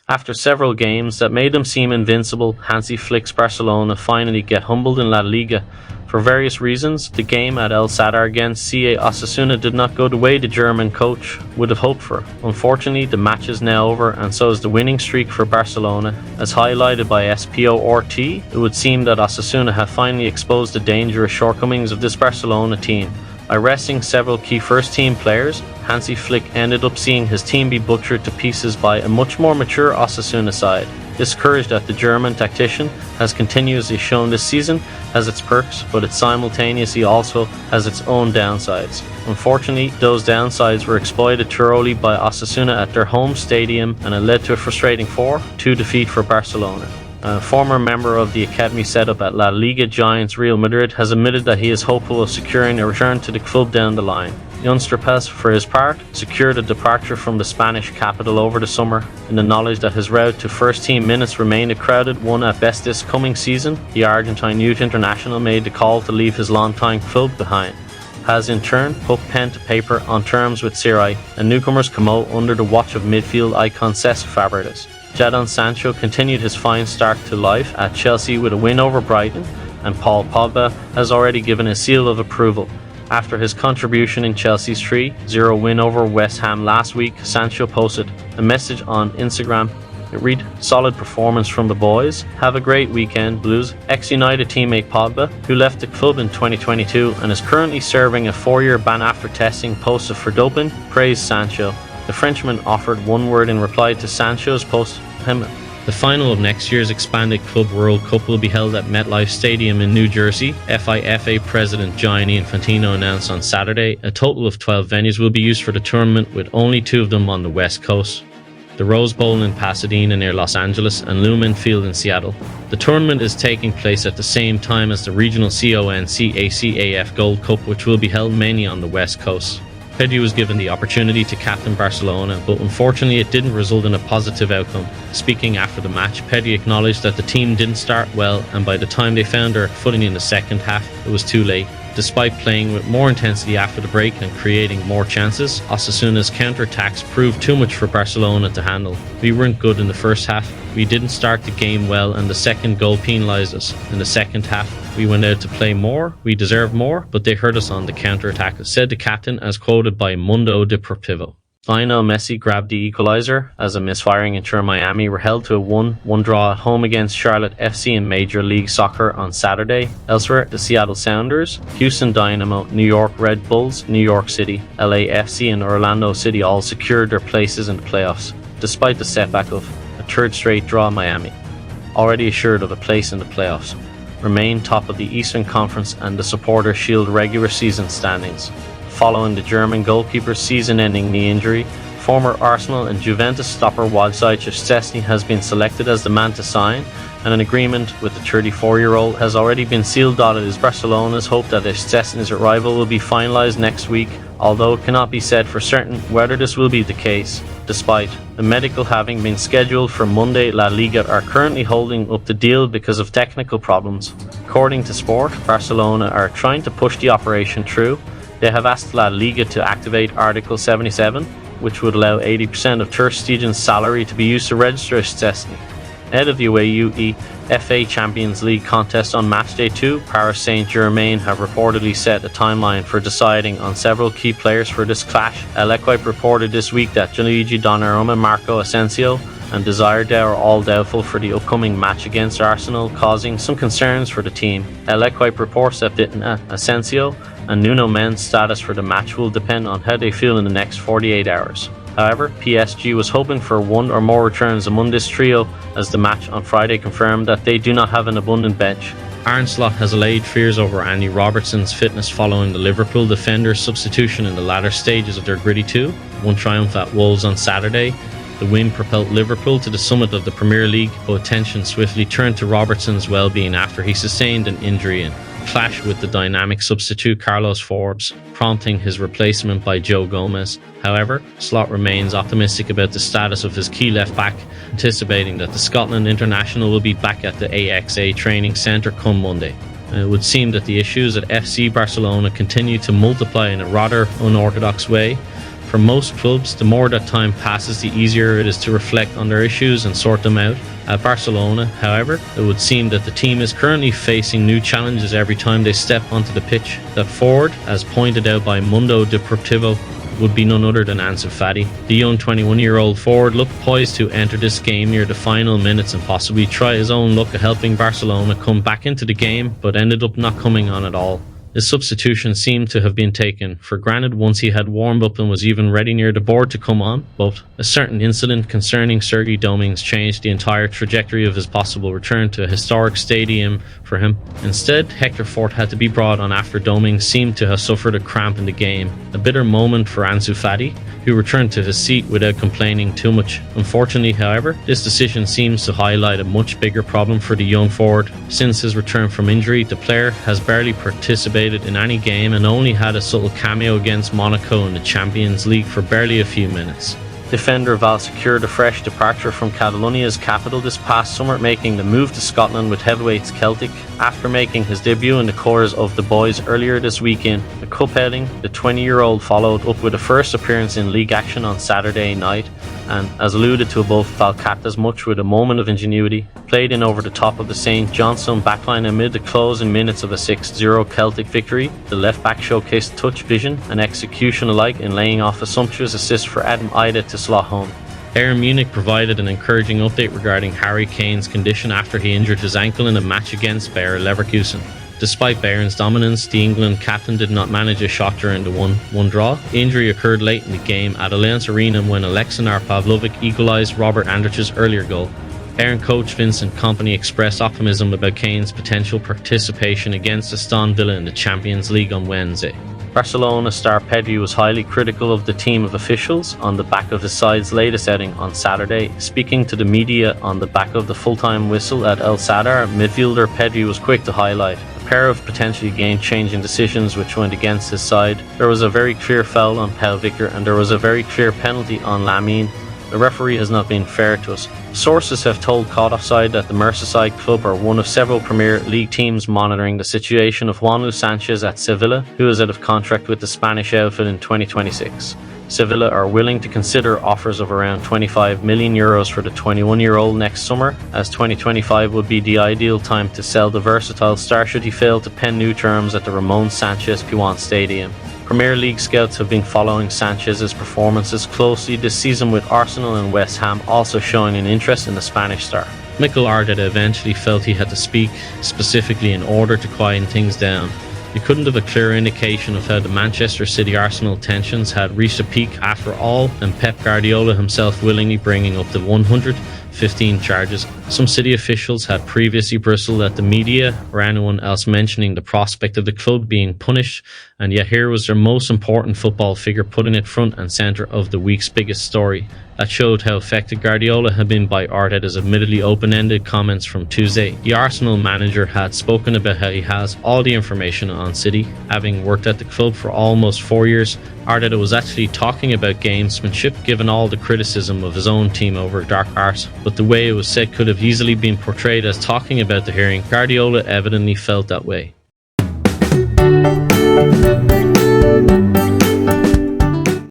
After several games that made them seem invincible, Hansi Flick's Barcelona finally get humbled in La Liga. For various reasons, the game at El Sadar against CA Osasuna did not go the way the German coach would have hoped for. Unfortunately, the match is now over, and so is the winning streak for Barcelona. As highlighted by SPO-RT, it would seem that Osasuna have finally exposed the dangerous shortcomings of this Barcelona team. By resting several key first-team players, Hansi Flick ended up seeing his team be butchered to pieces by a much more mature Osasuna side. This courage that the German tactician has continuously shown this season has its perks, but it simultaneously also has its own downsides. Unfortunately, those downsides were exploited thoroughly by Osasuna at their home stadium, and it led to a frustrating 4-2 defeat for Barcelona. A former member of the academy setup at La Liga giants Real Madrid has admitted that he is hopeful of securing a return to the club down the line. Youngster Pes, for his part, secured a departure from the Spanish capital over the summer. In the knowledge that his route to first-team minutes remained a crowded one at best this coming season, the Argentine youth international made the call to leave his longtime club behind. Has in turn put pen to paper on terms with Serie, and newcomers come out under the watch of midfield icon Cesc Fabregas. Jadon Sancho continued his fine start to life at Chelsea with a win over Brighton, and Paul Pogba has already given a seal of approval. After his contribution in Chelsea's 3-0 win over West Ham last week, Sancho posted a message on Instagram. It read, "Solid performance from the boys. Have a great weekend, Blues." Ex-United teammate Pogba, who left the club in 2022 and is currently serving a 4-year ban after testing posted for doping, praised Sancho. The Frenchman offered one word in reply to Sancho's post. The final of next year's expanded Club World Cup will be held at MetLife Stadium in New Jersey. FIFA President Gianni Infantino announced on Saturday a total of 12 venues will be used for the tournament, with only 2 of them on the West Coast. The Rose Bowl in Pasadena near Los Angeles and Lumen Field in Seattle. The tournament is taking place at the same time as the regional CONCACAF Gold Cup, which will be held mainly on the West Coast. Pedri was given the opportunity to captain Barcelona, but unfortunately it didn't result in a positive outcome. Speaking after the match, Pedri acknowledged that the team didn't start well, and by the time they found their footing in the second half, it was too late. Despite playing with more intensity after the break and creating more chances, Osasuna's counter-attacks proved too much for Barcelona to handle. We weren't good in the first half, we didn't start the game well, and the second goal penalised us. In the second half, we went out to play more, we deserved more, but they hurt us on the counter-attack, said the captain, as quoted by Mundo Deportivo. Lionel Messi grabbed the equaliser as a misfiring Inter Miami were held to a 1-1 draw at home against Charlotte FC in Major League Soccer on Saturday. Elsewhere, the Seattle Sounders, Houston Dynamo, New York Red Bulls, New York City, LAFC and Orlando City all secured their places in the playoffs, despite the setback of a third straight draw. Miami, already assured of a place in the playoffs, remain top of the Eastern Conference and the Supporter Shield regular season standings. Following the German goalkeeper's season-ending knee injury, former Arsenal and Juventus stopper Wojciech Szczesny has been selected as the man to sign, and an agreement with the 34-year-old has already been sealed. It is Barcelona's hope that Szczesny's arrival will be finalised next week, although it cannot be said for certain whether this will be the case. Despite the medical having been scheduled for Monday, La Liga are currently holding up the deal because of technical problems. According to Sport, Barcelona are trying to push the operation through. They have asked La Liga to activate Article 77, which would allow 80% of Ter Stegen's salary to be used to register as Szczesny. Ahead of the UEFA Champions League contest on matchday 2, Paris Saint-Germain have reportedly set a timeline for deciding on several key players for this clash. L'Equipe reported this week that Gianluigi Donnarumma, Marco Asensio and Desire are all doubtful for the upcoming match against Arsenal, causing some concerns for the team. L'Equipe reports that Asensio and Nuno Mendes' status for the match will depend on how they feel in the next 48 hours. However, PSG was hoping for one or more returns among this trio, as the match on Friday confirmed that they do not have an abundant bench. Arne Slot has allayed fears over Andy Robertson's fitness following the Liverpool defender's substitution in the latter stages of their gritty 2-1 triumph at Wolves on Saturday. The win propelled Liverpool to the summit of the Premier League, but attention swiftly turned to Robertson's well-being after he sustained an injury and clash with the dynamic substitute Carlos Forbes, prompting his replacement by Joe Gomez. However, Slot remains optimistic about the status of his key left-back, anticipating that the Scotland international will be back at the AXA training centre come Monday. It would seem that the issues at FC Barcelona continue to multiply in a rather unorthodox way. For most clubs, the more that time passes, the easier it is to reflect on their issues and sort them out. At Barcelona, however, it would seem that the team is currently facing new challenges every time they step onto the pitch. That forward, as pointed out by Mundo Deportivo, would be none other than Ansu Fati. The young 21-year-old forward looked poised to enter this game near the final minutes and possibly try his own luck at helping Barcelona come back into the game, but ended up not coming on at all. His substitution seemed to have been taken for granted once he had warmed up and was even ready near the board to come on, but a certain incident concerning Sergei Domings changed the entire trajectory of his possible return to a historic stadium for him. Instead, Hector Fort had to be brought on after Domings seemed to have suffered a cramp in the game. A bitter moment for Ansu Fati, who returned to his seat without complaining too much. Unfortunately, however, this decision seems to highlight a much bigger problem for the young forward. Since his return from injury, the player has barely participated in any game and only had a subtle cameo against Monaco in the Champions League for barely a few minutes. Defender Val secured a fresh departure from Catalonia's capital this past summer, making the move to Scotland with heavyweights Celtic. After making his debut in the colours of the boys earlier this weekend, the cup outing, the 20-year-old followed up with a first appearance in league action on Saturday night, and, as alluded to above, Falcated as much with a moment of ingenuity, played in over the top of the St. Johnstone backline amid the closing minutes of a 6-0 Celtic victory. The left-back showcased touch, vision and execution alike in laying off a sumptuous assist for Adam Ida to slot home. Bayern Munich provided an encouraging update regarding Harry Kane's condition after he injured his ankle in a match against Bayer Leverkusen. Despite Bayern's dominance, the England captain did not manage a shot during the 1-1 draw. The injury occurred late in the game at Allianz Arena when Alexander Pavlovic equalised Robert Andrich's earlier goal. Bayern coach Vincent Kompany expressed optimism about Kane's potential participation against Aston Villa in the Champions League on Wednesday. Barcelona star Pedri was highly critical of the team of officials on the back of his side's latest outing on Saturday. Speaking to the media on the back of the full-time whistle at El Sadar, midfielder Pedri was quick to highlight a pair of potentially game-changing decisions which went against his side. There was a very clear foul on Pau Vicar and there was a very clear penalty on Lamine. The referee has not been fair to us. Sources have told Caught Offside that the Merseyside club are one of several Premier League teams monitoring the situation of Juanlu Sanchez at Sevilla, who is out of contract with the Spanish outfit in 2026. Sevilla are willing to consider offers of around €25 million for the 21-year-old next summer, as 2025 would be the ideal time to sell the versatile star should he fail to pen new terms at the Ramon Sanchez Pizjuan Stadium. Premier League scouts have been following Sanchez's performances closely this season, with Arsenal and West Ham also showing an interest in the Spanish star. Mikel Arteta eventually felt he had to speak, specifically in order to quieten things down. You couldn't have a clearer indication of how the Manchester City-Arsenal tensions had reached a peak after all, and Pep Guardiola himself willingly bringing up the 115 charges. Some City officials had previously bristled at the media or anyone else mentioning the prospect of the club being punished, and yet here was their most important football figure putting it front and centre of the week's biggest story. That showed how affected Guardiola had been by Arteta's admittedly open-ended comments from Tuesday. The Arsenal manager had spoken about how he has all the information on City. Having worked at the club for almost 4 years, Arteta was actually talking about gamesmanship given all the criticism of his own team over dark art, but the way it was said could have easily been portrayed as talking about the hearing. Guardiola evidently felt that way.